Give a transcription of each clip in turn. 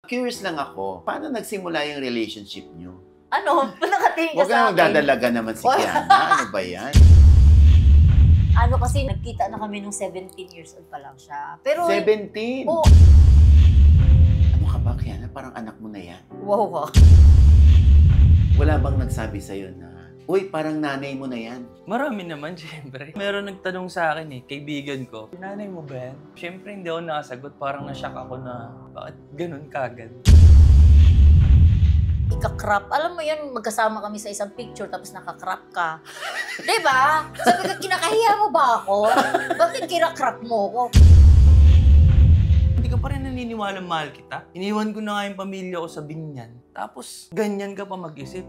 Curious lang ako, paano nagsimula yung relationship nyo? Ano? Nakatingin ka Huwag sa kang akin. magdadalaga naman si Kiana. Ano ba yan? Ano kasi, nagkita na kami nung 17 years old pa lang siya. Pero, 17? Oo. Ano ka ba, Kiana? Parang anak mo na yan. Wow ka. Wala bang nagsabi sa'yo na, uy, parang nanay mo na yan? Marami naman, syempre. Meron nagtanong sa akin kaibigan ko, nanay mo ba yan? Syempre hindi ako nakasagot, parang na-shock ako na, bakit ganun kagad? Ika-crop. Alam mo yan, magkasama kami sa isang picture tapos naka-crop ka. Diba? Sabi ka, kinakahiya mo ba ako? Bakit kina-crop mo ako? Hindi ka pa rin naniniwala mahal kita. Iniwan ko na nga yung pamilya ko sa Binyan. Tapos, ganyan ka pa mag-isip.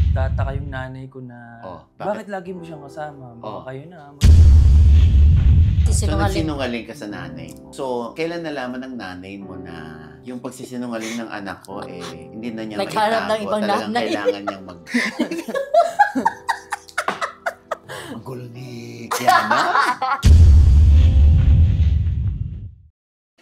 Tataka yung nanay ko na, bakit lagi mo siyang kasama? Baka kayo na. So, nagsinungaling ka sa nanay mo. So, kailan nalaman ng nanay mo na yung pagsisinungaling ng anak ko, hindi na niya naghanap ng ibang talagang nanay. kailangan niyang Ang gulo ni Kiana.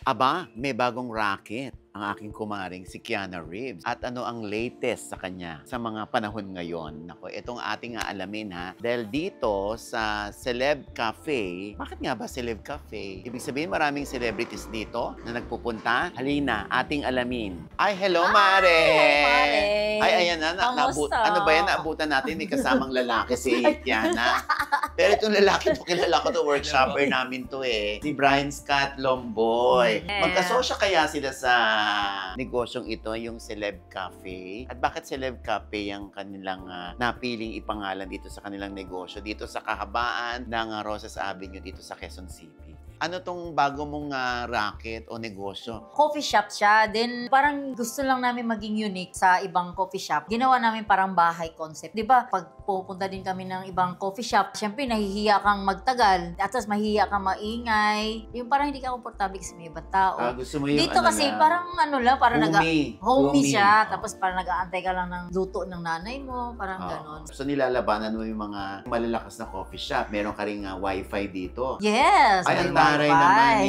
Aba, may bagong racket ang aking kumaring si Kiana Reeves. At ano ang latest sa kanya sa mga panahon ngayon? Nako, itong ating aalamin ha. Dahil dito sa Celeb Cafe, bakit nga ba Celeb Cafe? Ibig sabihin maraming celebrities dito na nagpupunta. Halina, ating alamin. Ay, hello Mare! Mare! Ay, ayan na. Ano ba yan? Naabutan natin. May kasamang lalaki si Kiana. Pero itong lalaki to, kilala ko to, workshopper namin to Si Brian Scott Lomboy. Magkasosya kaya sila sa negosyong ito, yung Celeb Cafe. At bakit Celeb Cafe ang kanilang napiling ipangalan dito sa kanilang negosyo, dito sa kahabaan ng Rosas Avenue, dito sa Quezon City? Ano tong bago mong racket o negosyo? Coffee shop siya. Then, parang gusto lang namin maging unique sa ibang coffee shop. Ginawa namin parang bahay concept. Di ba? Pag pupunta din kami ng ibang coffee shop, syempre, nahihiya kang magtagal. At tapos, mahihiya kang maingay. Yung parang hindi ka komportable kasi may ibang tao. Gusto mo yung dito kasi, parang ano lang, parang homey siya. Tapos, parang nag-aantay ka lang ng luto ng nanay mo. Parang ganon. So, nilalabanan mo yung mga malalakas na coffee shop. Meron ka ring wifi dito. Yes! Ay, ang taray naman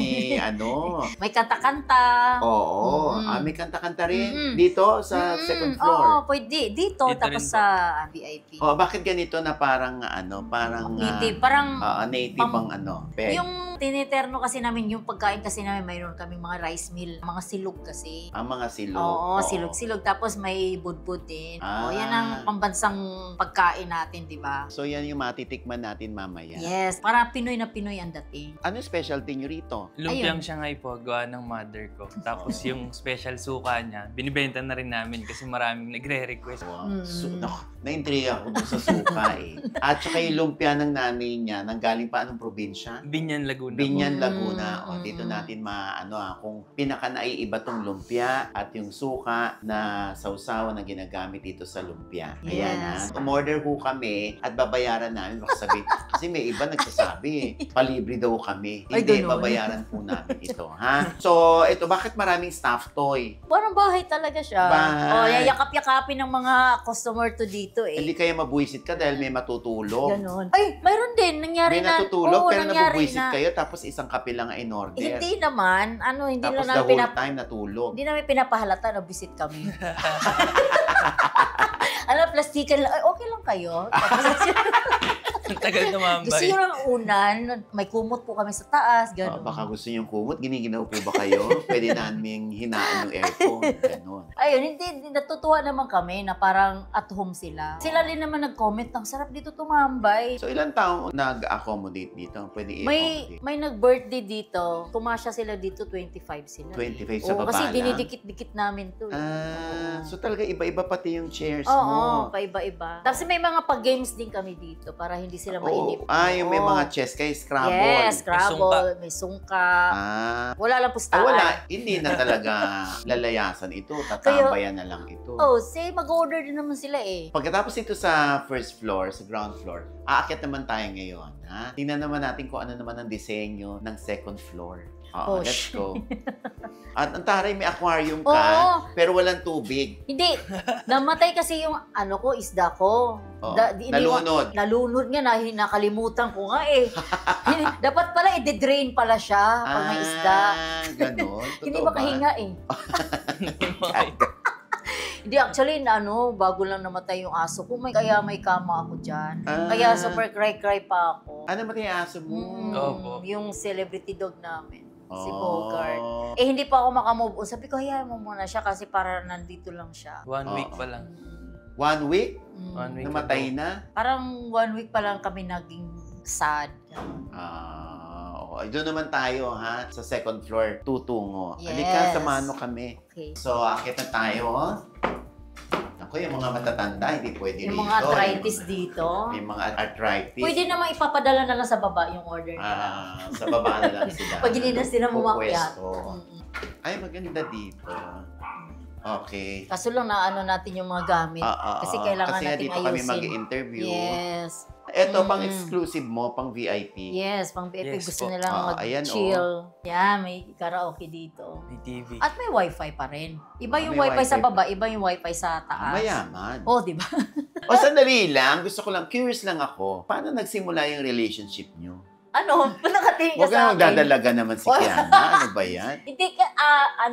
May kanta-kanta. Oo. May kanta-kanta rin dito sa second floor. Oo, pwede. Dito tapos sa VIP. Bakit ganito na parang parang native, parang native ang peg? Yung tiniterno kasi namin yung pagkain kasi namin, mayroon kaming mga rice mill, mga silog kasi. Ang mga silog. Oo, silog-silog. Tapos may budbud din. Yan ang pambansang pagkain natin, di ba? So yan yung matitikman natin mamaya. Yes, para Pinoy na Pinoy ang dating. Ano specialty nyo rito? Lumpiang Shanghai po, gawa ng mother ko. Tapos yung special suka niya, binibenta na rin namin kasi maraming nagre-request. Na-intriga ako dun sa suka At saka yung lumpia ng nanay niya, nanggaling pa anong probinsya? Binyan, Laguna. Binyan, Laguna. Dito natin kung pinaka-naiiba tong lumpia at yung suka na sausawa na ginagamit dito sa lumpia. Ayan Umorder po kami at babayaran namin. Baka sabihin, kasi may iba nagsasabi palibre daw kami. Hindi, babayaran po namin ito. So, ito, bakit maraming staff toy? Parang bahay talaga siya. Yayakap-yakapin ng mga customer to dito Hindi kaya mabuisit ka dahil may matutulog. Ganon. Ay, mayroon din. Nangyari may natutulog, pero nangyari nabubuisit kayo tapos isang kape lang in order. Hindi naman. Hindi tapos lang the whole time natulog. Hindi namin pinapahalata na visit kami. Plastikan lang. Ay, okay lang kayo. Ang tagal tumambay. Gusto nyo lang unan, may kumot po kami sa taas, gano'n. Baka gusto nyo yung kumot, giniginaw po ba kayo? Pwede namin hinaan yung aircon, gano'n. Ayun, hindi, natutuwa naman kami na parang at home sila. Sila rin naman nag-comment, ang sarap dito tumambay. So, ilang taong nag-accommodate dito? Pwede i-accommodate? May nag-birthday dito, pumasya sila dito, 25 sila. 25 sa baba kasi lang? dinidikit-dikit namin to. So talaga iba-iba pati yung chairs mo. Oo, paiba-iba. Tapos may mga pag-games din kami dito para hindi sila mainip. Yung may mga chess kayo, Scrabble. Yes, Scrabble, may sungka. Wala lang pustahan. Wala, hindi na talaga lalayasan ito. Tatambayan na lang ito. Mag-order din naman sila Pagkatapos ito sa first floor, sa ground floor, aakyat naman tayo ngayon. Tingnan naman natin kung ano naman ang disenyo ng second floor. Oo, let's go. At ang taray, may aquarium ka, Oo. pero walang tubig. Hindi. Namatay kasi yung isda ko. Oo. Nalunod. Nalunod nga, nakalimutan ko nga eh. Dapat pala, i-drain pala siya pag may isda. Ganon. Hindi Totoo makahinga eh. Hindi, actually, bago lang namatay yung aso ko, kaya may kama ako dyan. Kaya super cry-cry pa ako. Ano ba yung aso mo? Opo. Yung celebrity dog namin. Si Oh. Bogart. Hindi pa ako makamove on. Sabi ko, hayaan mo muna siya kasi para nandito lang siya. 1 week pa lang. 1 week? 1 week Namatay ago. na? Parang 1 week pa lang kami naging sad. Okay. Doon naman tayo, ha? Sa second floor, tutungo. Yes. Halika, samahan mo kami. Okay. So, akit na tayo. Ako, yung mga matatanda, hindi pwede Yung dito. mga arthritis dito. May mga arthritis. Pwede naman ipapadala na lang sa baba yung order nila. Sa baba na lang sila. Pag hindi na sila mumakyat. Pupwesto. Ay, maganda dito. Okay. Kaso lang natin yung mga gamit. Kasi kailangan natin dito kami ayusin. mag-interview. Yes. Ito, pang exclusive mo, pang VIP. Yes, pang VIP. Yes Gusto po. nilang Ayan, mag-chill. Yan, may karaoke dito. May TV. At may wifi pa rin. Iba yung May wifi sa wifi baba, iba yung wifi sa taas. Mayaman. Oh, di ba? O, sandali lang. Gusto ko lang, curious lang ako. Paano nagsimula yung relationship nyo? Nakatingin ka Huwag sa kang akin. magdadalaga naman si Kiana. Ano ba yan? Hindi ka,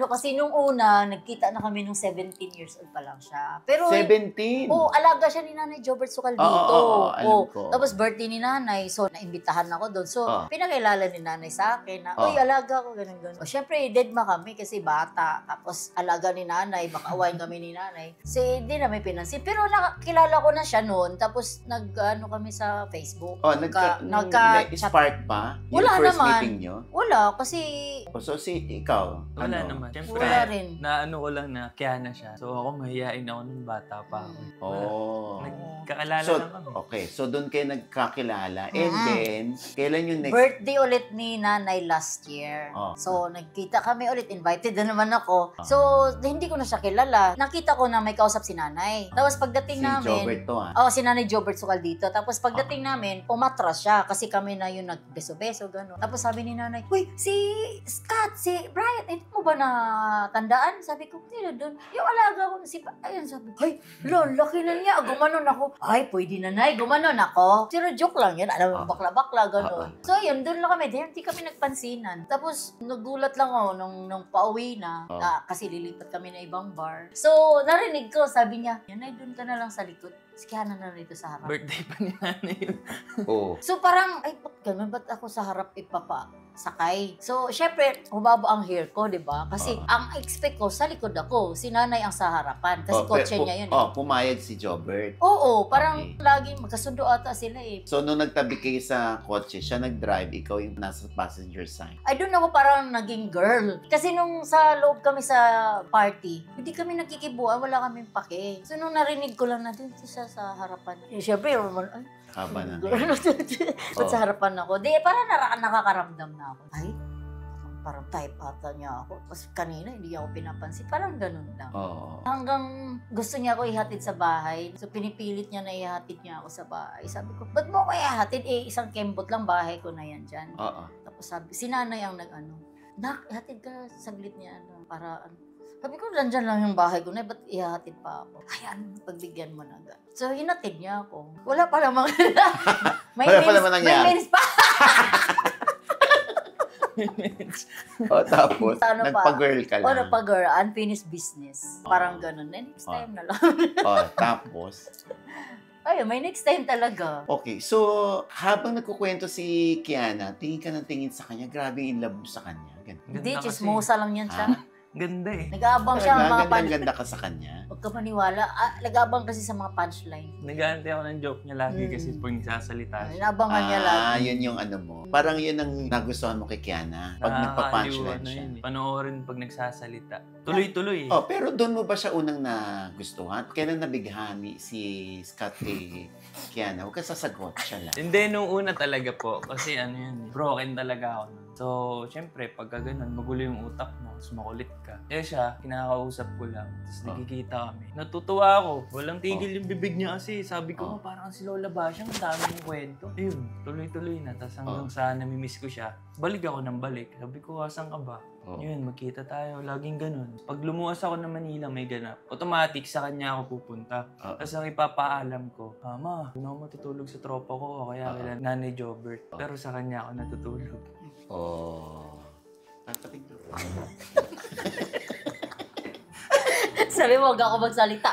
kasi nung una, nagkita na kami nung 17 years old pa lang siya. Pero, 17? alaga siya ni Nanay Jobert Sukal dito. Oo, alam ko. Tapos birthday ni Nanay, so naimbitahan ako doon. So, pinakilala ni Nanay sa akin na, uy, alaga ko, ganun. O, syempre, deadma kami kasi bata. Tapos, alaga ni Nanay, baka awayin kami ni Nanay. Kasi, hindi namin pinansin. Pero, nakakilala ko na siya noon. Tapos, kami sa Facebook. Spark pa? Yung Wala first naman. meeting nyo? Wala, kasi So, ikaw? Wala ano? naman. Siyempre, Wala rin. ko lang na Kiana siya. So ako mahihain ako nung bata pa ako. Oh. Nagkakalala So, lang kami. okay. So, doon kayo nagkakilala. And then, kailan yung next? birthday ulit ni Nanay last year. Oh. So, nagkita kami ulit. Invited na naman ako. So, hindi ko na siya kilala. Nakita ko na may kausap si Nanay. Tapos pagdating Si namin... Jobert to, si Nanay Jobert Sukal dito. Tapos pagdating namin, umatras siya. Kasi kami na yung nagbeso-beso, gano'n. Tapos sabi ni Nanay, uy, si Scott, si Brian, hindi mo ba natandaan? Sabi ko, hindi na doon. Yung alaga ko, ayun, sabi ko, ay, laki na niya. Gumanon ako. Ay, pwede na, Nay. Gumanon ako. Pero joke lang yun. Alam mo, bakla-bakla, gano'n. So, ayun, doon lang kami. Hindi kami nagpansinan. Tapos, nagulat lang ako nung pauwi na, kasi lilipat kami na ibang bar. So, narinig ko, sabi niya, yan, Nay, doon ka na lang sa likod. Si Kiana na rito sa harap. Birthday pa ni Nanay yun. Oh. So parang, ay, ba't ganun? Ba't ako sa harap ipapasakay? So, syempre, humaba ang hair ko, di ba? Kasi ang expect ko, sa likod ako. Si Nanay ang sa harapan. Kasi kotse niya yun. Pumayag si Jobert. Oo, parang laging magkasundo ata sila eh. So, nung nagtabi kayo sa kotse, siya nag-drive, ikaw yung nasa passenger side. I don't know, parang naging girl. Kasi nung sa loob kami sa party, hindi kami nakikibuan, wala kaming pake. So, nung narinig ko lang na dito siya sa harapan. Siyempre, ay, Haba na. Ba't sa harapan ako? Di, parang nakakaramdam na ako. Ay, parang type ata niya ako. Tapos kanina, hindi ako pinapansin. Parang ganun lang. Oo. Hanggang gusto niya ako ihatid sa bahay. So, pinipilit niya na ihatid niya ako sa bahay. Sabi ko, ba't mo ako ihatid? Isang kembot lang, bahay ko na yan dyan. Oo. Tapos sabi, si Nanay ang Nak, ihatid ka saglit niya, para Sabi ko, nandyan lang yung bahay ko na, ba't ihahatid pa ako? Ayan, pagbigyan mo na agad. So, hinatid niya ako. Wala pa namang... Wala pa naman nangyari. May minutes pa! Tapos, nagpa-girl ka lang. Nagpa-girl, unfinished business. Parang ganun. Next time na lang. Tapos? Ayun, may next time talaga. Okay, so, habang nagkukwento si Kiana, tingin ka ng tingin sa kanya, grabe in love mo sa kanya. Hindi, chismosa lang yan siya. Ganda eh. Nag-aabang siya ng mga punchline. Ganda ka sa kanya. Huwag ka maniwala. Nag-aabang kasi sa mga punchline. Nag-aantay ako ng joke niya lagi kasi pag nagsasalita siya. Inaabangan niya lagi. Yun yung mo. Parang yun ang nagustuhan mo kay Kiana. Pag nagpa-punchline siya. Panoorin pag nagsasalita. Tuloy-tuloy. Pero doon mo ba siya unang nagustuhan? Kailan nabighani si Scott kay Kiana? Huwag ka sasagot siya lang. Hindi, nung una talaga po. Kasi broken talaga ako nun. So, syempre, pagka ganun, magulo yung utak mo, tapos makulit ka. Eh siya, kinakausap ko lang, tapos nagkikita kami. Natutuwa ako, walang tigil yung bibig niya kasi. Sabi ko, parang si Lola Basyang, ang dami ng kwento. Ayun, tuloy-tuloy na. Tapos hanggang sa namimiss ko siya, balik ako ng balik. Sabi ko, asan ka ba? Yun, magkita tayo. Laging ganun. Pag lumuwas ako ng Manila, may ganap. Automatic, sa kanya ako pupunta. Tapos ang ipapaalam ko, Ma, doon ako matutulog sa tropa ko o kaya kila Nanay Jobert. Pero sa kanya ako natutulog. Tatapig doon. Sabi mo, huwag ako magsalita,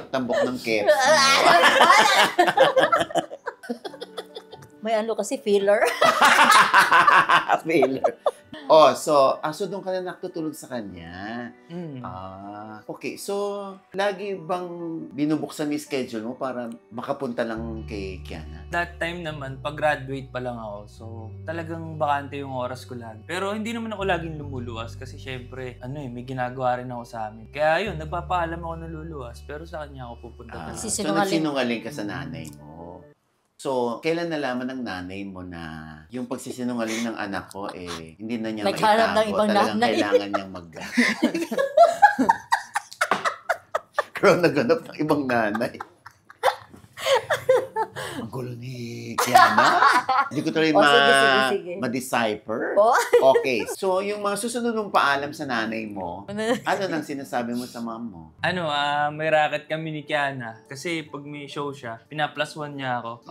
Tambok ng keps. May ano kasi, filler. Filler. So doon ka na nakatutulog sa kanya. Okay. So, lagi bang binubuksan yung schedule mo para makapunta lang kay Kiana? That time naman, pag-graduate pa lang ako. So, talagang bakante yung oras ko lagi. Pero hindi naman ako laging lumuluwas kasi syempre, may ginagawa rin ako sa amin. Kaya yun, nagpapaalam ako na luluwas. Pero sa kanya ako pupunta. So, nagsinungaling ka sa nanay mo. So, kailan nalaman ng nanay mo na yung pagsisinungaling ng anak ko, hindi na niya Naghanap ng ibang talagang nanay. kailangan niyang Pero naghanap ng ibang nanay. Ang gulo ni Kiana. Hindi ko talaga sige. ma-decipher. Okay. So, yung mga susunod mong paalam sa nanay mo, ano nang sinasabi mo sa mom mo? May racket kami ni Kiana. Kasi pag may show siya, pina-plus one niya ako.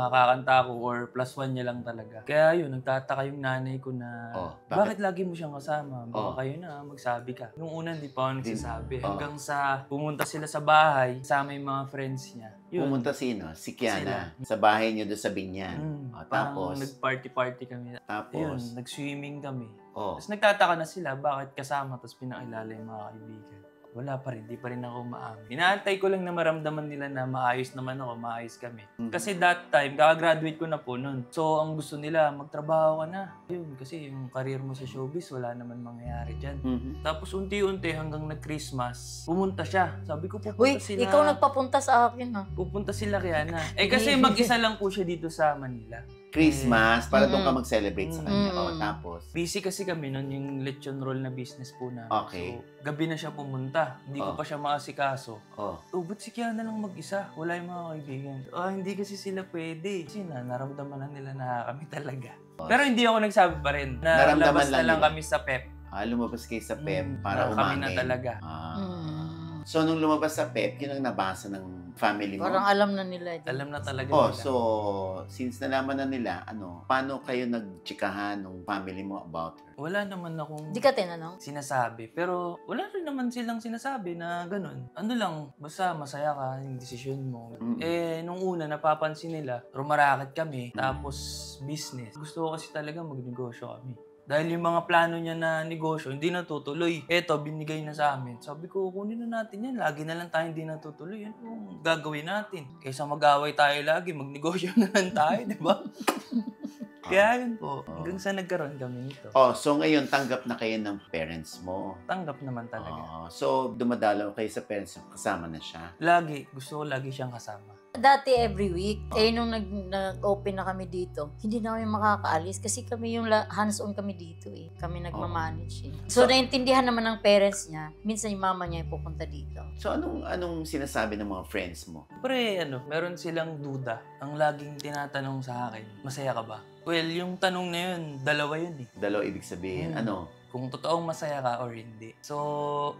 Kakanta ako or plus one niya lang talaga. Kaya yun, nagtataka yung nanay ko na, bakit lagi mo siyang kasama? Baka kayo na, magsabi ka. Nung una, hindi pa ako nagsasabi. Hanggang sa pumunta sila sa bahay, kasama yung mga friends niya. Yun. Pumunta sino? Si Kiana. Sa bahay niyo doon sa Binyan. Tapos? Nag-party-party kami. Tapos? Yun, nag-swimming kami. Oh. Tapos nagtataka na sila bakit kasama tapos pinakilala yung mga kaibigan. Wala pa rin, di pa rin ako maamin. Inaantay ko lang na maramdaman nila na maayos naman ako, maayos kami. Kasi that time, kaka-graduate ko na po nun. So, ang gusto nila, magtrabaho ka na. Yun, kasi yung career mo sa showbiz, wala naman mangyayari dyan. Tapos unti-unti hanggang nag-Christmas, pumunta siya. Sabi ko, pupunta sila. Ikaw nagpapunta sa akin, ha? Pupunta sila kaya na. Kasi mag-isa lang po siya dito sa Manila. Christmas, para doon ka mag-celebrate sa kanya. Tapos? Busy kasi kami nun, yung lechon roll na business po namin. Okay. So, gabi na siya pumunta. Hindi ko pa siya maasikaso. Ba't si Kiana lang mag-isa? Wala yung mga kaibigan. Hindi kasi sila pwede. Kasi naramdaman na nila na kami talaga. Pero hindi ako nagsabi pa rin. Labas na lang kami sa PEP. Lumabas kayo sa PEP para kami umangin. na talaga. So, nung lumabas sa PEP, yun ang nabasa ng family mo? Parang alam na nila. Alam na talaga nila. So, since nalaman na nila, paano kayo nagchikahan ng family mo about her? Wala naman akong Di ka tinanong? sinasabi. Pero wala rin naman silang sinasabi na ganun. Ano lang, basta masaya ka yung desisyon mo. Nung una, napapansin nila, rumaraket kami, tapos business. Gusto ko kasi talaga magnegosyo kami. Dahil yung mga plano niya na negosyo, hindi natutuloy. Eto, binigay na sa amin. Sabi ko, kunin na natin yan. Lagi na lang tayo hindi natutuloy. Yan yung gagawin natin. Kaysa mag-away tayo lagi, magnegosyo na lang tayo, di ba? Kaya yun po, hanggang sa nagkaroon kami nito. So ngayon, tanggap na kayo ng parents mo? Tanggap naman talaga. So, dumadalaw kayo sa parents mo, kasama na siya? Lagi, gusto ko lagi siyang kasama. Dati every week, nung nag-open na kami dito, hindi na kami makakaalis kasi kami yung hands-on kami dito Kami nagmamanage So, naintindihan naman ng parents niya, minsan yung mama niya yung pupunta dito. So, anong sinasabi ng mga friends mo? Pre, meron silang duda. Ang laging tinatanong sa akin, masaya ka ba? Well, yung tanong na yun, dalawa yun Dalawa ibig sabihin, ano? Kung totoong masaya ka or hindi. So,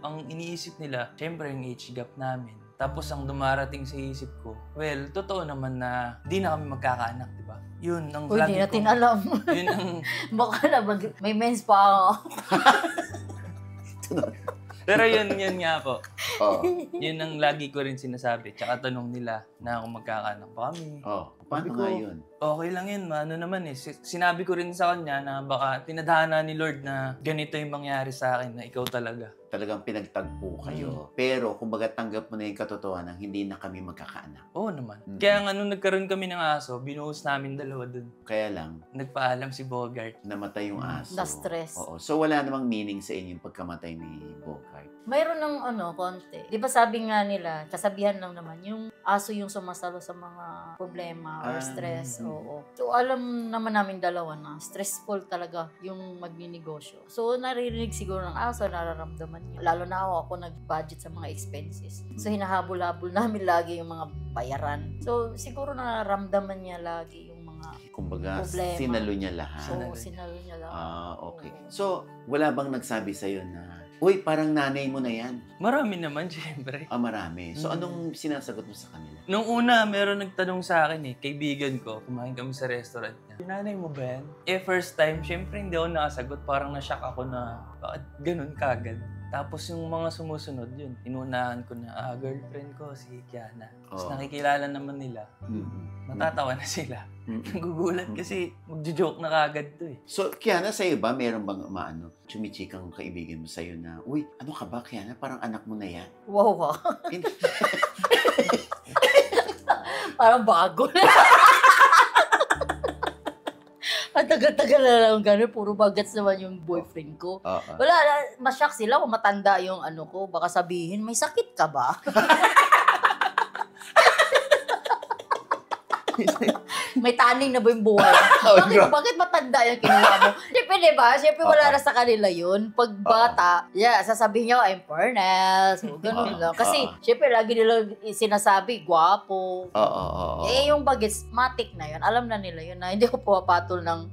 ang iniisip nila, syempre yung age gap namin. Tapos ang dumarating sa isip ko, well, totoo naman na di na kami magkakaanak, di ba? Yun ang Uy, di natin alam. Yun ang... Baka na, may mens pa ako. Pero yun nga po. Yun ang lagi ko rin sinasabi. Tsaka tanong nila na kung magkakaanak pa kami. Paano nga yun? Okay lang yun. Ano naman sinabi ko rin sa kanya na baka tinadhana ni Lord na ganito yung mangyari sa akin, na ikaw talaga. Talagang pinagtagpo kayo. Pero, kumbaga tanggap mo na yung katotohanan, hindi na kami magkakaanak. Oo naman. Kaya nga nung nagkaroon kami ng aso, binuhos namin dalawa dun. Kaya lang, nagpaalam si Bogart. Namatay yung aso. Na-stress. So, wala namang meaning sa inyo yung pagkamatay ni Bogart. Mayroon ng konti. Di ba sabi nga nila, kasabihan lang naman, yung aso yung sumasalo sa mga problema, or stress. Oo. So, alam naman namin dalawa na stressful talaga yung magninegosyo. So, naririnig siguro ng aso, nararamdaman niya. Lalo na ako nag-budget sa mga expenses. So, hinahabol-habol namin lagi yung mga bayaran. So, siguro nararamdaman niya lagi yung mga Kumbaga, problema. sinalo niya lahat. So, sinalo niya lang. Okay. Oo. So, wala bang nagsabi sa'yo na, uy, parang nanay mo na yan? Marami naman, syempre. Marami. So, anong sinasagot mo sa kanila? Nung una, meron nagtanong sa akin kaibigan ko, kumain kami sa restaurant niya. Nanay mo ba yan? First time, syempre hindi ako nakasagot. Parang na-shock ako na, bakit ganun kagad? Tapos yung mga sumusunod yun, inunahan ko na, girlfriend ko, si Kiana. Tapos nakikilala naman nila. Matatawa na sila. Nagugulat kasi magjo-joke na kagad to eh. So, Kiana, sa'yo ba, meron bang chumichikang kaibigan mo sa'yo na, uy, ano ka ba, Kiana? Parang anak mo na yan. Wow. Parang bago. Ang tagal-tagal na lang gano'n, puro bagets naman yung boyfriend ko. Wala, masyak sila kung matanda yung ano ko. Baka sabihin, may sakit ka ba? May taning na ba yung buhay? Bakit matanda yung kinuha mo? Siyempre, diba? Siyempre, wala na sa kanila yun. Pag bata, sasabihin niya, I'm Pernell. So, ganun lang. Kasi, siyempre, lagi nila sinasabi, gwapo. Yung bagets, matik na yun. Alam na nila yun na hindi ko pumapatol ng,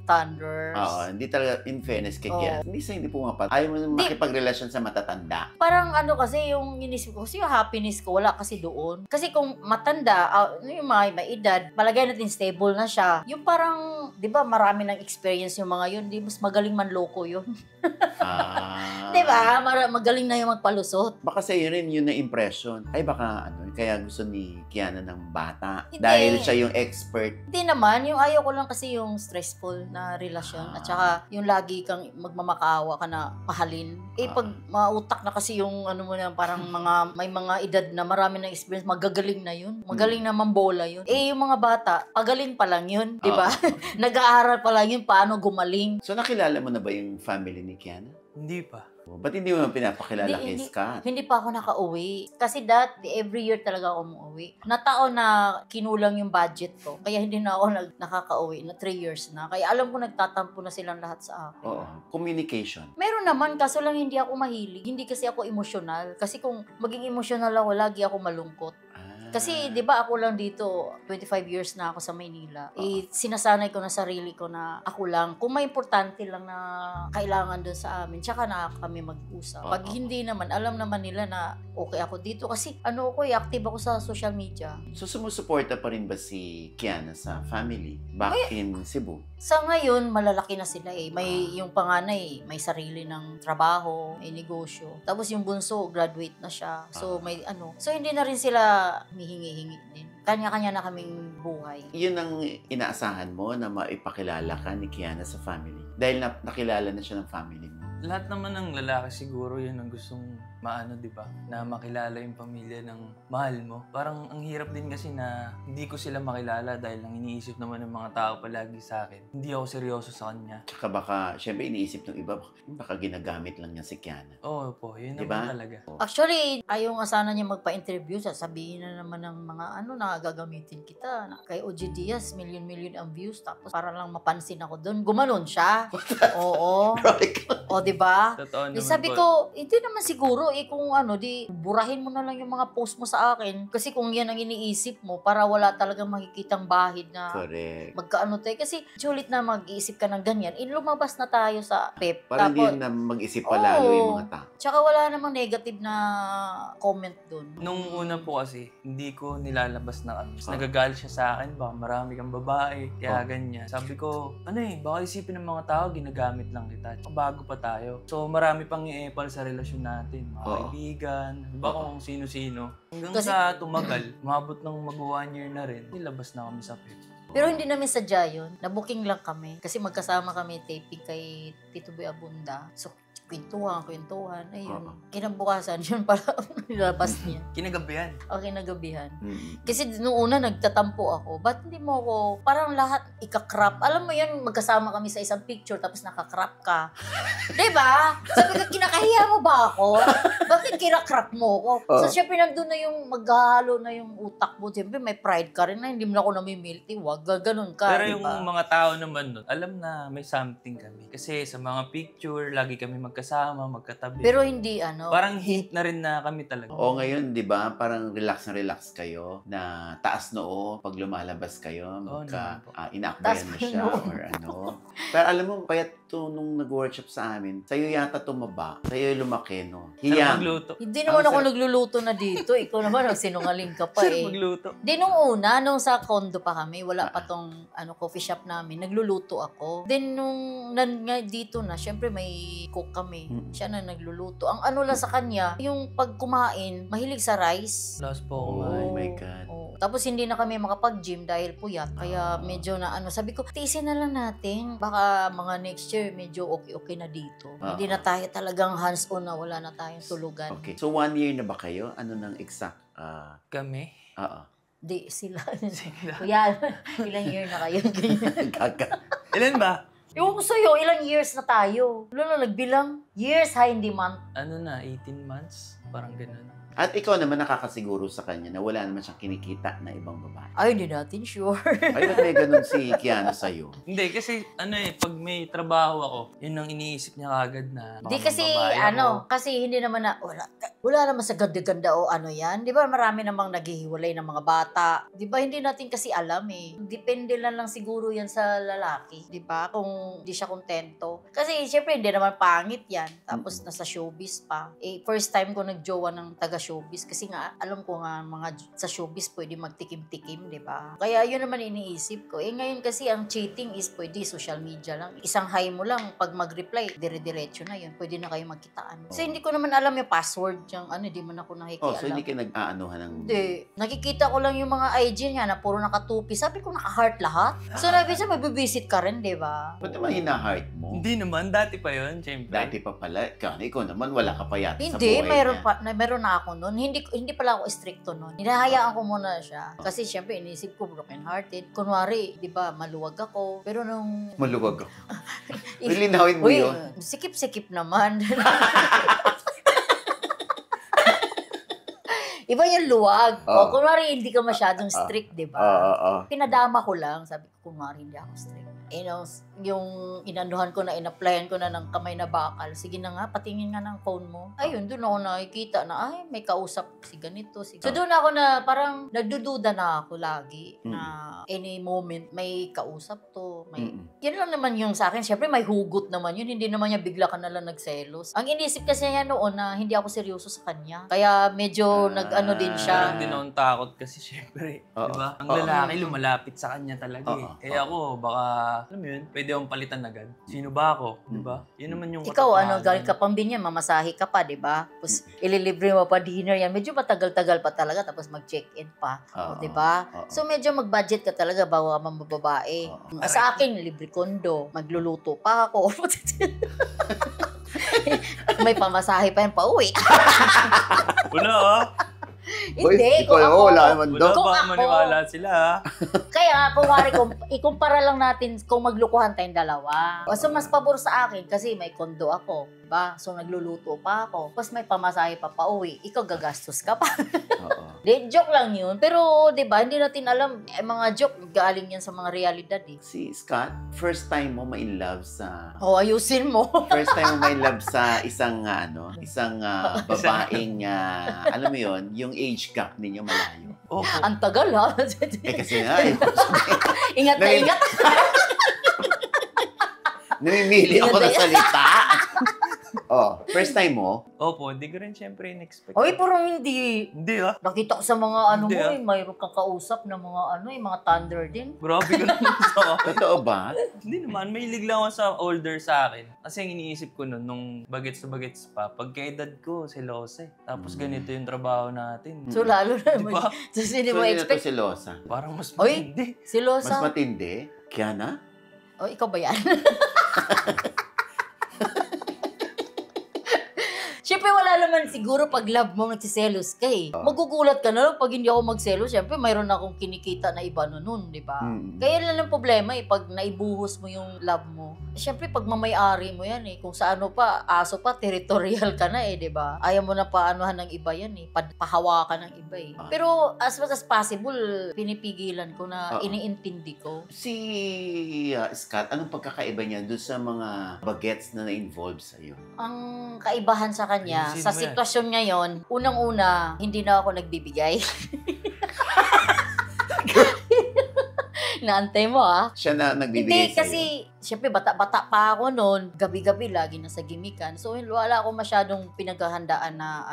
thunders. Hindi talaga, in fairness kay Kiana. Hindi pumapatol. Ayaw mo makipagrelasyon sa matatanda. Parang kasi yung inisip ko, kasi yung happiness ko, wala kasi doon. Kasi kung matanda, yung mga may edad, palagay natin stable na siya. Yung parang, di ba, marami ng experience yung mga yun. Di mas magaling manloko yun. Di ba? Magaling na yung magpalusot. Baka sa'yo rin yun na impression. Ay baka kaya gusto ni Kiana ng bata. Hindi. Dahil siya yung expert. Hindi naman. Yung ayaw ko lang kasi yung stressful na relasyon. At saka yung lagi kang magmamakaawa ka na mahalin. Pag mautak na kasi yung mo na parang may mga edad na marami ng experience, magagaling na yun. Magaling na mambola yun. Yung mga bata, pagaling pa lang yun. Di ba? Nag-aaral pa lang yun paano gumaling. So nakilala mo na ba yung family ni Kiana? Hindi pa. Ba't hindi mo pinapakilala kay Scott? Hindi pa ako nakauwi. Kasi every year talaga ako umuwi. Nataon na kinulang yung budget ko. Kaya hindi na ako nakakauwi na 3 years na. Kaya alam ko nagtatampo na silang lahat sa akin. Communication. Meron naman, kaso lang hindi ako mahilig. Hindi kasi ako emosyonal. Kasi kung maging emosyonal ako, lagi ako malungkot. Kasi, di ba, ako lang dito, 25 years na ako sa Maynila. Sinasanay ko na sarili ko na ako lang. Kung may importante lang na kailangan doon sa amin, tsaka na kami mag-usap. Pag hindi naman, alam naman nila na okay ako dito. Kasi, active ako sa social media. So, sumusuporta pa rin ba si Kiana sa family back in Cebu? Sa ngayon, malalaki na sila yung panganay, may sarili ng trabaho, may negosyo. Tapos yung bunso, graduate na siya. So, So, hindi na rin sila humihingi-hingi din. Kanya-kanya na kaming buhay. Yun ang inaasahan mo na maipakilala ka ni Kiana sa family? Dahil nakilala na siya ng family mo? Lahat naman ng lalaki siguro yun ang gustong di ba? Na makilala yung pamilya ng mahal mo. Parang ang hirap din kasi na hindi ko sila makilala dahil ang iniisip naman ng mga tao palagi sa akin. Hindi ako seryoso sa kanya. Tsaka baka, syempre iniisip ng iba, baka ginagamit lang niya si Kiana. Oo po, yun diba? naman talaga. Actually, ayaw nga sana niya magpa-interview. Sabihin na naman ng mga na gagamitin kita. Kay OG Diaz, million ang views. Tapos para lang mapansin ako doon. Gumanon siya. Oo. O, diba? Totoo naman Sabi ko, hindi naman siguro. Kung burahin mo na lang yung mga post mo sa akin. Kasi kung yan ang iniisip mo, para wala talagang makikitang bahid na correct. Magkaano tayo. Kasi sulit na mag-iisip ka ng ganyan. Lumabas na tayo sa PEP. Para hindi na mag-isip pa lalo yung mga tao. Tsaka wala namang negative na comment dun. Nung una po kasi, hindi ko nilalabas na kami. Nagagalit siya sa akin, baka marami kang babae, kaya ganyan. Sabi ko, baka isipin ng mga tao, ginagamit lang kita. Bago pa tayo. So marami pang i-epal sa relasyon natin. Mga kaibigan, diba kung sino-sino. Hanggang sa tumagal, umabot ng mag-1 year na rin, nilabas na kami sa PEP. Pero hindi namin sadya yun. Nabooking lang kami. Kasi magkasama kami taping kay Tito Boy Abunda. So, kwentuhan. Ayun. Kinabukasan, yun pala nilabas niya. Kinagabihan. O kinagabihan. Kasi noong una nagtatampo ako, ba't hindi mo ako, parang lahat ikakrap. Alam mo yun, magkasama kami sa isang picture tapos nakakrap ka. Diba? Sabi ko, kinakahiya mo ba ako? Bakit kinakrap mo ako? So syempre nandun na yung maghahalo na yung utak mo. Siyempre may pride ka rin na hindi mo na ako namimilti. Wag, ganun ka. Pero diba? yung mga tao naman nun, alam na may something kami. Kasi sa mga picture, lagi kami magkasama, magkatabi. Pero hindi parang hint na rin na kami talaga. O ngayon, di ba, parang relax na relax kayo na taas noo pag lumalabas kayo, inaakbayan mo siya or ano. Pero alam mo, payat to nung nag-workshop sa amin, sa'yo yata tumaba, sa'yo lumaki, no? Sarap magluto. Hindi naman ako nagluluto na dito. Ikaw naman, nagsinungaling ka pa Sarap magluto. Di nung una, nung sa condo pa kami, wala pa tong coffee shop namin, nagluluto ako. Then nung dito na, syempre may cook kami. Siya na nagluluto. Ang ano lang sa kanya, yung pag kumain, mahilig sa rice. Last po Oh kumain. my God. Tapos hindi na kami makapag-gym dahil puyat. Kaya medyo na sabi ko, tiisin na lang natin. Baka mga next year, medyo okay na dito. Hindi na tayo talagang hands-on na wala na tayong tulugan. Okay. So 1 year na ba kayo? Ano nang exact? Kami? Di, sila. Sila. Kuya, ilang year na kayo? Gaga. Ilan ba? Yung sa'yo, ilang years na tayo? Wala na, nagbilang. Years, hindi month. Ano na, 18 months? Parang ganun. At ikaw naman nakakasiguro sa kanya na wala naman siyang kinikita na ibang babae. Ay, hindi natin sure. Ay, ba't may ganun si Kiana sa'yo? Hindi, kasi pag may trabaho ako, yun ang iniisip niya kagad na Hindi kasi, babae ako. kasi hindi naman na, wala naman sa ganda-ganda o ano yan. Di ba marami namang naghihiwalay ng mga bata. Di ba hindi natin kasi alam eh. Depende lang siguro yan sa lalaki. Di ba? Kung di siya kontento. Kasi syempre hindi naman pangit yan. Tapos nasa showbiz pa. First time ko nagjowa ng taga-showbiz. Kasi nga, alam ko nga sa showbiz pwede magtikim-tikim, di ba? Kaya yun naman iniisip ko. Ngayon kasi ang cheating is pwede social media lang. Isang hi mo lang, pag mag-reply, dire-diretso na yun. Pwede na kayo magkitaan. So hindi ko naman alam yung password yung hindi man ako nakikialam. So hindi ka nag-aanuhan ng... Hindi. Nakikita ko lang yung mga IG niya na puro nakatupi. Sabi ko, naka-heart lahat. So nabi siya, magbibisit ka rin, di ba? Ba't naman hina-heart mo? Hindi naman, dati pa yun, syempre. Dati pa pala. Ikaw naman, wala ka pa yata sa Hindi, buhay meron na ako noon. Hindi pala ako stricto noon. Hinahayaan ko muna siya. Kasi syempre, inisip ko broken-hearted. Kunwari, di ba, maluwag ako. Pero nung... Maluwag ako. Lilinawin mo yun. Sikip-sikip naman. Iba yung luwag. Kunwari, hindi ka masyadong strict, di ba? Pinadama ko lang. Sabi ko, kunwari, hindi ako strict. Yung inanuhan ko na, in-applyan ko na ng kamay na bakal. Sige na nga, patingin nga ng phone mo. Ayun, doon ako nakikita na, may kausap si ganito. So doon ako na, parang nagdududa na ako lagi na any moment may kausap to. Yan lang naman yung sa akin. Siyempre, may hugot naman yun. Hindi naman niya bigla ka na lang nagselos. Ang inisip kasi niya noon na hindi ako seryoso sa kanya. Kaya medyo nag-ano din siya. Parang din akong takot kasi syempre, di ba? Ang lalaki lumalapit sa kanya talaga eh. Kaya ako, baka, alam mo yun, pwede akong palitan agad. Sino ba ako? Di ba? Yun naman yung ikaw, galing ka pang binyan, mamasahe ka pa, di ba? Tapos, ililibre mo pa dinner yan. Medyo matagal-tagal pa talaga, tapos mag-check-in pa. Di ba? So, medyo mag-budget ka talaga bago ka mababae. Sa akin, libre kondo. Magluluto pa ako. May pamasahe pa yan pa uwi. Wala Hindi, wala naman Wala doon. ba maniwala sila Kaya, kung ikumpara lang natin kung maglukuhan tayong dalawa. So, mas pabor sa akin kasi may kondo ako. Diba? So, nagluluto pa ako. Tapos may pamasahe pa pauwi. Ikaw gagastos ka pa. Joke lang yun. Pero, diba, hindi natin alam. Mga joke, galing yan sa mga realidad eh. Si Scott, first time mo ma-in love sa... Ayusin mo. First time mo ma-in love sa isang babaeng, alam mo yun, yung age gap ninyo malayo. Ang tagal ha. Kasi nga, Ingat na ingat. namimili ako ng salita. First time mo? Opo, hindi ko rin syempre in-expect. Parang hindi. Hindi Nakita ko sa mga Hindi, mayroon kang kausap na mga mga thunder din. Grabe ka naman sa Totoo ba? Hindi naman, mahilig lang ako sa older sa akin. Kasi ang iniisip ko nun, nung bagets na bagets pa, pagka-edad ko, selose. Tapos ganito yung trabaho natin. So lalo na Diba? So hindi So, mo yun na to expect. si Losa. Parang mas Oy! matindi. Si Losa. Mas matindi? Kiana? Ikaw ba yan? Siyempre, wala naman siguro pag love mo, nagsiselos ka eh. Magugulat ka na lang pag hindi ako magselos. Siyempre, mayroon akong kinikita na iba nun, di ba? Kaya lang ang problema eh, pag naibuhos mo yung love mo. Siyempre, pag mamay-ari mo yan eh. Kung sa ano pa, aso pa, territorial ka na eh, di ba? Ayaw mo na paanuhan ng iba yan eh. Pahawakan ng iba eh. Pero as much as possible, pinipigilan ko na iniintindi ko. Si Scott, anong pagkakaiba niya doon sa mga bagets na na-involve sa'yo? Ang kaibahan sa kanya, Ayusin sa mo yan. sitwasyon ngayon, unang-una, hindi na ako nagbibigay. Naantay mo ah. Siya na nagbibigay Hindi, sa'yo? kasi, syempre, bata-bata pa ako noon. Gabi-gabi, lagi nasa gimikan. So, wala ako masyadong pinaghahandaan na,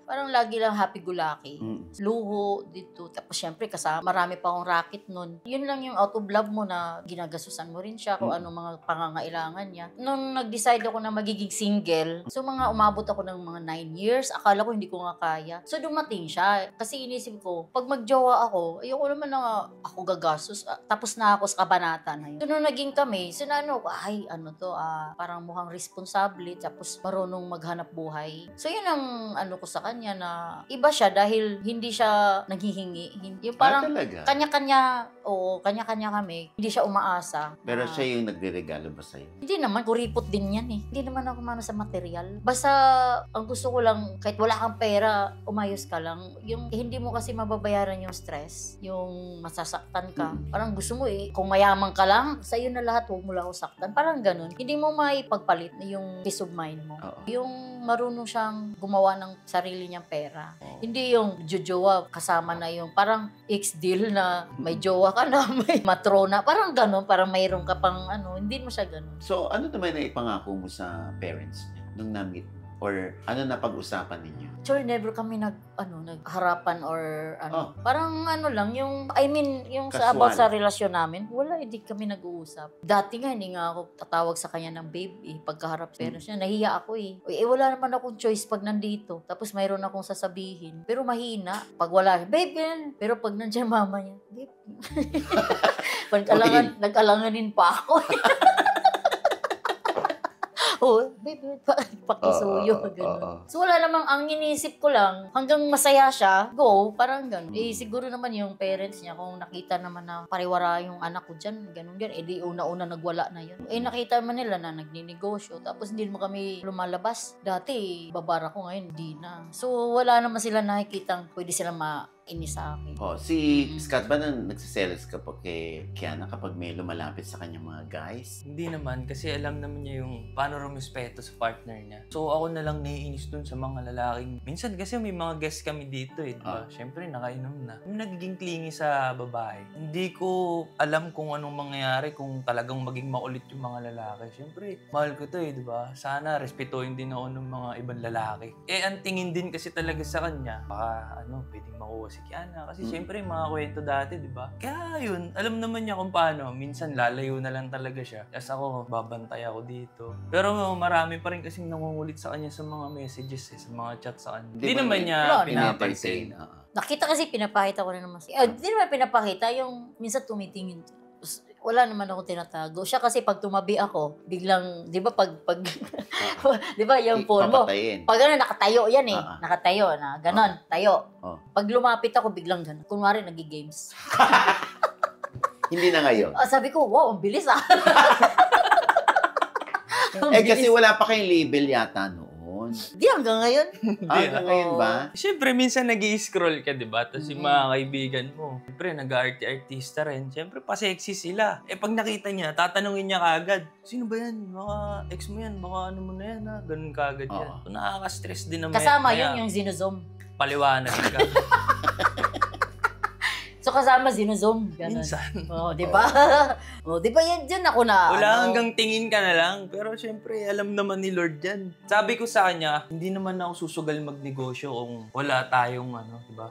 parang lagi lang happy-go-lucky. Luho, dito. Tapos, syempre, kasama, marami pa akong racket noon. Yun lang yung out of love mo na ginagasusan mo rin siya kung anong mga pangangailangan niya. Nung nag-decide ako na magiging single, so, umabot ako ng mga 9 years. Akala ko hindi ko nga kaya. So, dumating siya. Kasi inisip ko, pag magjowa ako, ayoko naman na ako gagastos. Tapos na ako sa kabanata na yun. So, nung naging kami, parang mukhang responsable, tapos marunong maghanap buhay. So, yun ang ko sa kanya na iba siya dahil hindi siya naghihingi. Yung parang talaga? kanya-kanya kami. Hindi siya umaasa. Pero siya yung nagre-regalo ba sa'yo? Hindi naman, kuripot din yan eh. Hindi naman ako mano sa material. Basta, ang gusto ko lang, kahit wala kang pera, umayos ka lang. Yung hindi mo kasi mababayaran yung stress, yung masasaktan ka. Parang gusto mo eh, kung mayaman ka lang, sa'yo na lahat, huwag mo lang ako saktan. Parang ganun. Hindi mo maipagpalit yung peace of mind mo. Yung marunong siyang gumawa ng sarili niyang pera. Hindi yung jojowa kasama na yung parang ex-deal na may jowa ka na, may matrona. Parang ganun, parang mayroon ka pang hindi mo siya ganun. So, ano naman na ipangako mo sa parents niya nung na-meet? Or ano na pag-usapan ninyo? Actually, never kami nagharapan or Parang lang, yung sa Casual. about sa relasyon namin, wala, hindi kami nag-uusap. Dati nga, hindi nga ako tatawag sa kanya ng babe eh, pagkaharap parents niya, nahiya ako eh. Wala naman akong choice pag nandito. Tapos mayroon akong sasabihin. Pero mahina. Pag wala, babe, yan. Pero pag nandiyan mama niya, babe. Nag-alanganin pa ako. Baby, pakisuyo, gano'n. So, wala namang, ang inisip ko lang, hanggang masaya siya, go, parang gano'n. Siguro naman yung parents niya, kung nakita naman na pariwara yung anak ko dyan, gano'n, di una-una nagwala na yun. Nakita man nila na nagninegosyo, tapos hindi mo kami lumalabas. Dati, babara ko ngayon, di na. So, wala naman sila nakikitang pwede sila mainis sa akin. Si Scott ba nagsiselos ka pa kay Kiana kapag may lumalapit sa kanyang mga guys? Hindi naman, kasi alam naman niya yung paano rumispeto sa partner niya. So ako na lang naiinis dun sa mga lalaking. Minsan kasi may mga guests kami dito eh, diba? Siyempre nakainom na. Nagiging clingy sa babae. Hindi ko alam kung anong mangyayari kung talagang maging makulit yung mga lalaki. Siyempre, mahal ko to eh, diba? Sana respetuhin din ako ng mga ibang lalaki. Ang tingin din kasi talaga sa kanya, baka pwedeng makuha si Kiana. Kasi siyempre, mga kwento dati, di ba? Kaya yun, alam naman niya kung paano. Minsan, lalayo na lang talaga siya. Kasi ako, babantay ako dito. Pero marami pa rin kasing nangungulit sa kanya sa mga messages, sa mga chat sa kanya. Hindi naman niya pinapansin. Nakita kasi, pinapakita ko na naman. Hindi naman pinapakita, yung minsan tumitingin. Wala naman ako tinatago. Siya kasi pag tumabi ako, biglang, di ba di ba yung phone mo? Pag nakatayo yan eh. Nakatayo na, ganon, tayo. Pag lumapit ako, biglang ganon. Kunwari, nag-games. Hindi na ngayon. Sabi ko, wow, ang bilis ah. Kasi wala pa kayong label yata noon. Di, hanggang ngayon. Hanggang ngayon ba? Siyempre, minsan nag-i-scroll ka, di ba? Tapos yung mga kaibigan mo, siyempre, nag-artista rin. Siyempre, pa-sexy sila. Pag nakita niya, tatanungin niya kaagad, sino ba yan? Baka ex mo yan, baka ano mo na yan, ha? Ganun kaagad yan. So, nakaka-stress din naman. Kasama yun yung Zinozoom. Paliwanag ka. So, kasama Zinozoom. Minsan. Di ba? Di ba yan dyan ako na, wala hanggang tingin ka na lang. Pero syempre, alam naman ni Lord yan. Sabi ko sa kanya, hindi naman ako susugal magnegosyo kung wala tayong di ba?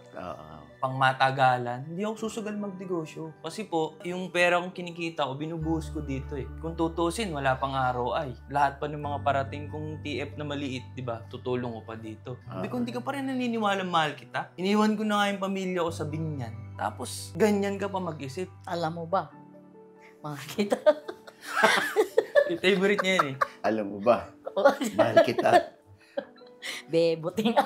Pangmatagalan. Hindi ako susugal magnegosyo. Kasi po, yung pera kong kinikita ko, binubuhos ko dito eh. Kung tutusin, wala pang ROI. Lahat pa ng mga parating kong TF na maliit, di ba? Tutulong ko pa dito. Sabi ko, hindi ka pa rin naniniwala mahal kita. Iniwan ko na nga yung pamilya ko sa Binyan. Tapos, ganyan ka pa mag-isip. Alam mo ba? Mahal kita. Favorite niya yan eh. Alam mo ba? Mahal kita. Bebuting.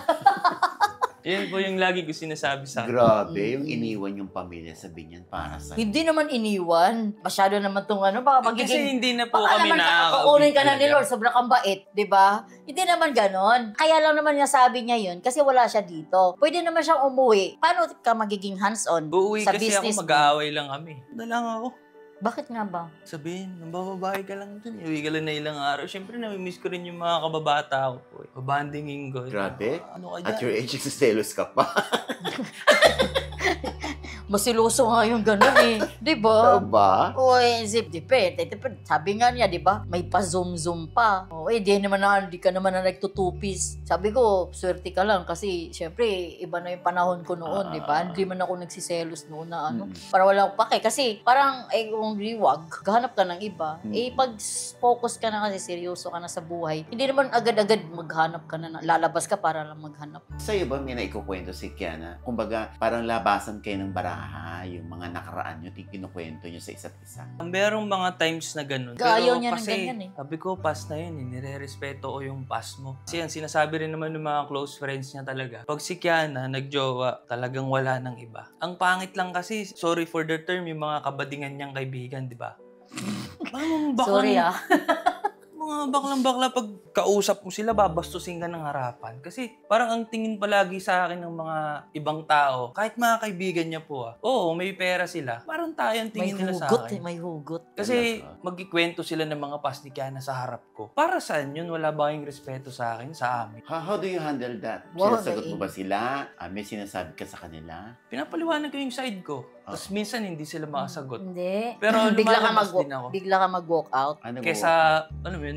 Yan po yung lagi ko sinasabi sa akin. Grabe, yung iniwan yung pamilya, sabi niyan para sa Hindi naman iniwan. Masyado naman itong baka magiging... Kasi hindi na po baka kami naman nakaka-update kukunin ka na ni talaga. Lord, sobrang kang bait, di ba? Hindi naman ganon. Kaya lang naman niya sabi niya yun kasi wala siya dito. Pwede naman siyang umuwi. Paano ka magiging hands-on Uuwi sa kasi business ako, mag-aaway lang kami. Na lang ako. Bakit nga ba? Sabihin, nambababae ka lang dun. Uwi ka lang na ilang araw. Siyempre, namimiss ko rin yung mga kababata ko po. Babandingin ko. Grabe. Ano ka At your dyan? age, nagsiselos ka pa. Masiloso nga yung gano'n eh. Di ba? Ba? O zip, depende. Sabi nga niya, di ba? May pa-zoom-zoom pa. O di ka naman na nagtutupis. Sabi ko, swerte ka lang kasi syempre, iba na yung panahon ko noon, di ba? Hindi man ako nagsiselos noon na para wala akong pake. Kasi parang, kung liwag, gahanap ka ng iba. Pag focus ka na kasi, seryoso ka na sa buhay, hindi naman agad-agad maghanap ka na, lalabas ka para lang maghanap. Sa'yo ba may naikukwento si Kiana? Kumbaga, parang labasan kayo ng baraha, yung mga nakaraan nyo, kinukwento nyo sa isa't isa. Merong mga times na ganun. Ayaw niya ng kasi, ganyan eh. sabi ko, past na yun eh. Nire-respeto ko yung past mo. Kasi yan, sinasabi rin naman ng mga close friends niya talaga. Pag si Kiana nagjowa, talagang wala ng iba. Ang pangit lang kasi, sorry for the term, yung mga kabadingan niyang kaibigan, di ba? Sorry Mga baklang-bakla, pag kausap mo sila, babastusin ka ng harapan. Kasi parang ang tingin palagi sa akin ng mga ibang tao, kahit mga kaibigan niya po oo, may pera sila. Parang tayo ang tingin nila sa akin. May hugot. Kasi magkikwento sila ng mga past ni Kiana sa harap ko. Para saan yun? Wala ba kayong respeto sa akin, sa amin? How do you handle that? Wow, Sinasagot mo ba sila? May sinasabi ka sa kanila? Pinapaliwanag ko yung side ko. Tapos minsan hindi sila makasagot. Hindi. Pero lumalabas din ako. Bigla ka mag-walk out. Ano Kesa,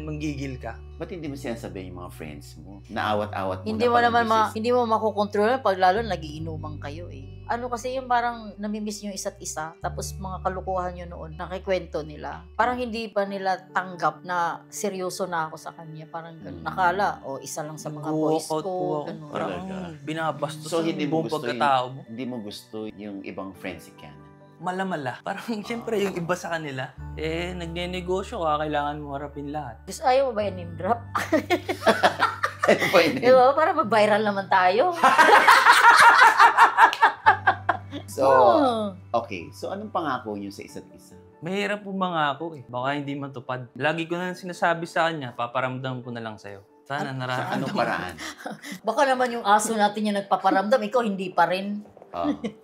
manggigil ka. Ba't hindi mo sinasabihin yung mga friends mo? Naawat-awat mo Hindi na mo pala naman business. hindi mo makokontrol pag lalo nagiinuman kayo eh. Ano kasi yung parang namimiss nyo isa't isa, tapos mga kalukuhan nyo noon, nakikwento nila. Parang hindi pa nila tanggap na seryoso na ako sa kanya. Parang ganun. Nakala, isa lang sa mga boys Walk out po ko. ako. Ganun. Parang Talaga. binabastos So, ang hindi mo buong gusto pagkatao mo. Hindi mo gusto yung ibang friends si Kiana? Malamala. Parang siyempre yung iba sa kanila, nagnenegosyo ka, kailangan mo harapin lahat. Gusto ayaw mo ba yung name drop? Ano ba yun? Diba? Para mag-viral naman tayo. So, okay. So, anong pangako niyo sa isa't isa? Mahirap po mangako eh. Baka hindi matupad. Lagi ko na sinasabi sa kanya, paparamdam ko na lang sa'yo. Sana Sa nararamdaman. anong paraan? Baka naman yung aso natin yung nagpaparamdam, ikaw hindi pa rin.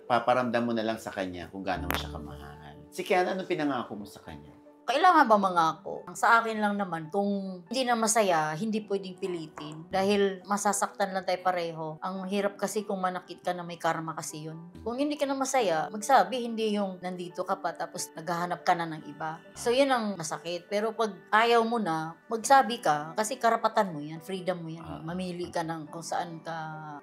Paparamdam mo na lang sa kanya kung gaano mo siya kamahal. Si Kiana, anong pinangako mo sa kanya? Kailangan ba mangako? Ang sa akin lang naman, kung hindi na masaya, hindi pwedeng pilitin. Dahil masasaktan lang tayo pareho. Ang hirap kasi kung manakit ka na may karma kasi yun. Kung hindi ka na masaya, magsabi, hindi yung nandito ka pa tapos naghahanap ka na ng iba. So yun ang masakit. Pero pag ayaw mo na, magsabi ka kasi karapatan mo yan, freedom mo yan. Mamili ka ng kung saan ka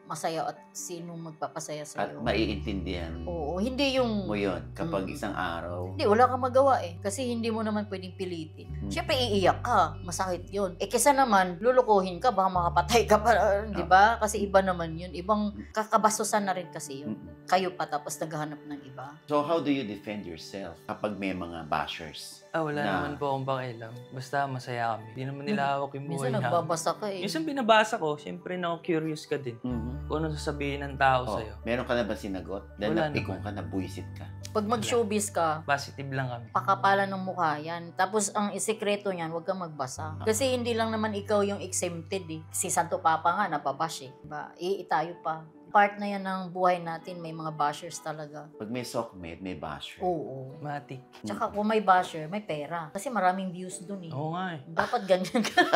masaya at sinong magpapasaya At sa'yo. maiintindihan Oo, hindi yung... mo yun kapag isang araw. Hindi, wala kang magawa eh. Kasi hindi mo naman pwedeng pilitin. Siyempre, iiyak ka. Masakit yun. Kesa naman, lulukuhin ka, baka makapatay ka pa, di ba? Kasi iba naman yun. Ibang kakabastusan na rin kasi yun. Kayo pa tapos naghahanap ng iba. So, how do you defend yourself kapag may mga bashers? Wala naman po akong pakialam. Basta masaya kami. Hindi naman nila hawak yung buhay Minsan namin. nagbabasa ka eh. Minsan binabasa ko, siyempre na-curious ka din. Kung ano sasabihin ng tao sa'yo. Meron ka na ba sinagot? Dahil Wala napikong ka, nabuisit ka. Pag mag-showbiz ka, Positive lang kami. pakapalan ng mukha yan. Tapos ang isikreto niyan, huwag kang magbasa. Kasi hindi lang naman ikaw yung exempted eh. Si Santo Papa nga, nababash eh. Diba? Tayo pa. Part na yan ng buhay natin, may mga bashers talaga. Pag may sockmate, may basher. Oo. Matik. Tsaka kung may basher, may pera. Kasi maraming views dun eh. Oo nga eh. Dapat ganyan ka.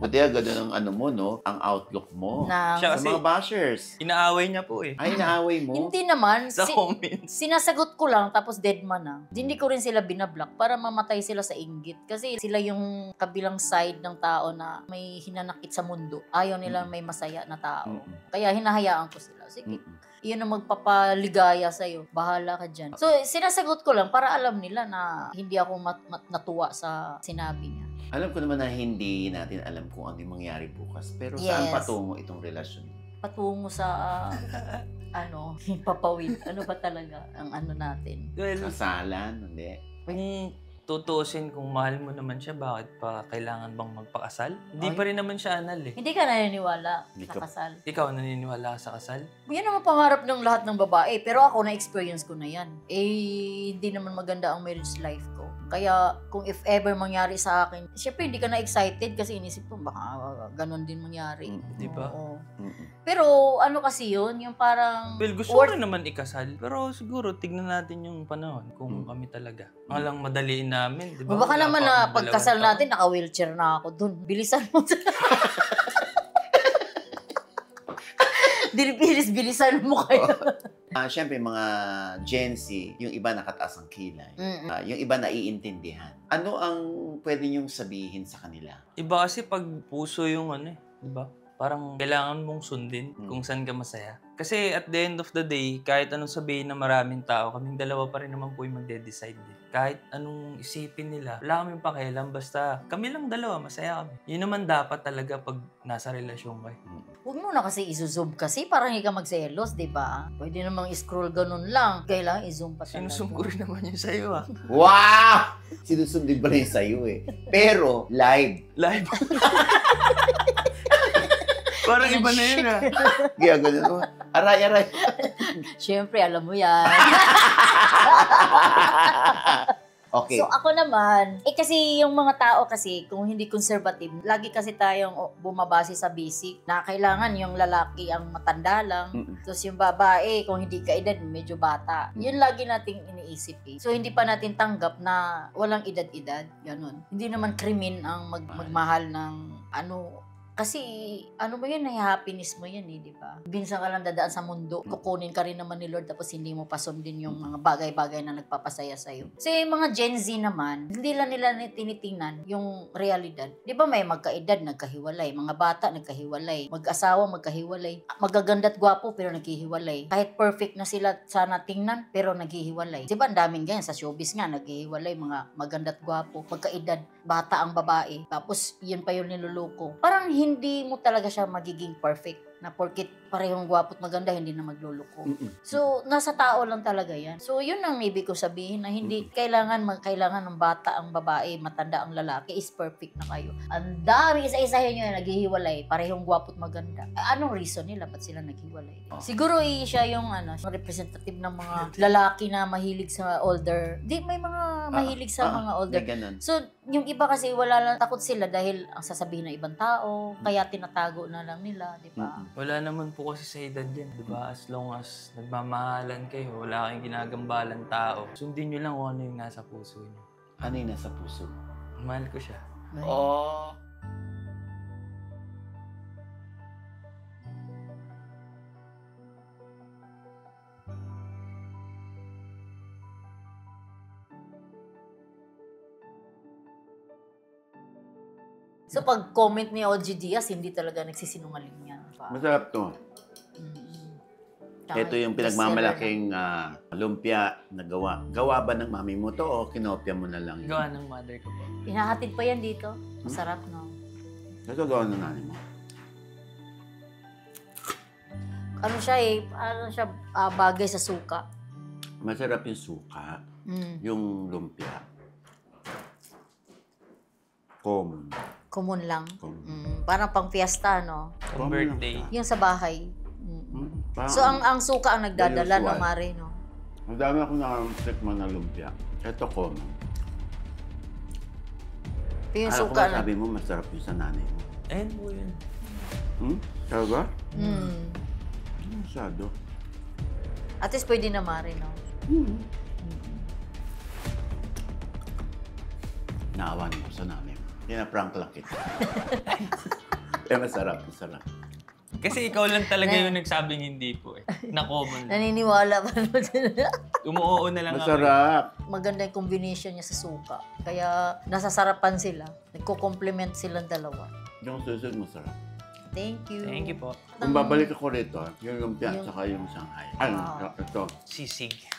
Buti agad ang mo, no? Ang outlook mo. Na, Siya Sa kasi- mga bashers. Inaaway niya po eh. Ay, naaway mo? hindi naman. Sa comments. Sinasagot ko lang, tapos dead man na. Hindi ko rin sila binablock para mamatay sila sa inggit. Kasi sila yung kabilang side ng tao na may hinanakit sa mundo. Ayaw nila may masaya na tao. Kaya hinahayaan ko sila. Sige, iyon ang magpapaligaya sa'yo. Bahala ka dyan. So, sinasagot ko lang para alam nila na hindi ako natuwa sa sinabi niya. Alam ko naman na hindi natin alam kung ano yung mangyari bukas. Pero Yes. saan patungo itong relasyon? Patungo sa, papawid. Ano ba talaga ang ano natin? Well, Kasalan? Hindi. kung tutuusin kung mahal mo naman siya, bakit pa kailangan bang magpakasal? Hindi pa rin naman siya anal eh. Hindi ka naniniwala sa kasal. Ikaw naniniwala ka sa kasal? Yan naman pangarap ng lahat ng babae. Pero ako, na-experience ko na yan. Eh, hindi naman maganda ang marriage life ko. Kaya, kung if ever mangyari sa akin, syempre hindi ka na excited kasi inisip ko, baka ganun din mangyari. Di ba? Oo. Pero, ano kasi yun, yung parang... Well, gusto ko rin naman ikasal. Pero siguro, tignan natin yung panahon kung kami talaga. Walang madaliin namin, di ba? Baka Wala naman pa na akong pagkasal 2 taon. natin, naka-wheelchair na ako dun. Bilisan mo. Bilisan mo kayo. Siyempre, mga Gen Z, yung iba nakataas ang kilay. Yung iba naiintindihan. Ano ang pwede niyong sabihin sa kanila? Iba kasi pag puso yung ano eh, di ba? Parang kailangan mong sundin kung saan ka masaya. Kasi at the end of the day, kahit anong sabihin ng maraming tao, kaming dalawa pa rin naman po yung magde-decide eh. Kahit anong isipin nila, wala kaming pakialam, basta kami lang dalawa, masaya kami. Yun naman dapat talaga pag nasa relasyon kayo. Huwag mo na kasi i-zoom kasi parang hindi ka magselos, di ba? Pwede namang i-scroll ganun lang. Kailangan i-zoom pa talaga. Sinusum ko rin naman yun sa'yo ah. Wow! Sinusundin ba na yun sa'yo eh. Pero, live. Live. Parang iba na yun ah. Kaya ganun. Aray. Siyempre, alam mo yan. Okay. So ako naman, kasi yung mga tao kasi, kung hindi conservative, lagi kasi tayong bumabase sa basic na kailangan yung lalaki ang matanda lang. Tapos yung babae, kung hindi ka edad, medyo bata. Yun lagi nating iniisip eh. So hindi pa natin tanggap na walang edad-edad. Ganun. Hindi naman krimen ang magmahal ng ano. Kasi, ano ba yun, happiness mo yan eh, di ba? Binsan ka lang dadaan sa mundo, kukunin ka rin naman ni Lord tapos hindi mo pasundin yung mga bagay-bagay na nagpapasaya sa'yo. Kasi yung mga Gen Z naman, hindi lang nila tinitingnan yung realidad. Di ba may magkaedad, nagkahiwalay. Mga bata, nagkahiwalay. Mag-asawa, magkahiwalay. Magaganda't gwapo, pero naghihiwalay. Kahit perfect na sila sana tingnan, pero naghihiwalay. Di ba, ang daming ganyan. Sa showbiz nga, naghihiwalay. Mga maganda't gwapo. Magkaedad, bata ang babae. Tapos, yun pa yung niluluko. Parang hindi mo talaga siya magiging perfect na porkit parehong gwapo at maganda, hindi na magluluko. So, nasa tao lang talaga yan. So, yun ang ibig ko sabihin na hindi kailangan ng bata ang babae, matanda ang lalaki, is perfect na kayo. Ang dami, isa-isahin nyo na naghihiwalay, parehong gwapo at maganda. Anong reason nila? Ba't sila naghiwalay? Siguro siya yung representative ng mga lalaki na mahilig sa older. Di, may mga mahilig sa mga older. So, yung iba kasi wala lang, takot sila dahil ang sasabihin ng ibang tao, kaya tinatago na lang nila, di ba? Wala naman po kasi sa edad yan, di ba? As long as nagmamahalan kayo, wala kayong ginagambalang tao, sundin nyo lang kung ano yung nasa puso nyo. Ano yung nasa puso? Mahal ko siya. Oh. So, pag comment ni OG Diaz, hindi talaga nagsisinungaling yan. Masarap to. Ito yung pinagmamalaking lumpia na gawa. Gawa ba ng mami mo to o kinopya mo na lang? Gawa ng mother ko po. Pinahatid pa yan dito. Masarap, no? Ito gawa ng nanay mo. Ano siya bagay sa suka. Masarap yung suka. Yung lumpia. Common lang. Parang pang fiesta, no? Pang birthday. Yung sa bahay. So, ang suka ang nagdadala, no, Mare, no? Ang dami ako nakatikman na lumpia. Ito common. Pero yung Alam suka ko ba sabi mo, masarap yung sa nanay mo? Ayun po yun. Talaga? Masyado. At least pwede na, Mare, no? Naawan mo sa nanay mo. Prank lang kita. Masarap. Kasi ikaw lang talaga yung nagsabing hindi po eh. Na common lang. Naniniwala pa naman. Umuoo na lang Masarap. Maganda yung combination niya sa suka. Kaya nasasarapan sila. Nagko-complement silang dalawa. Yung susunod masarap. Thank you. Thank you po. Kung babalik ako rito, yung lumpia at saka yung Shanghai. Ito. Sisig.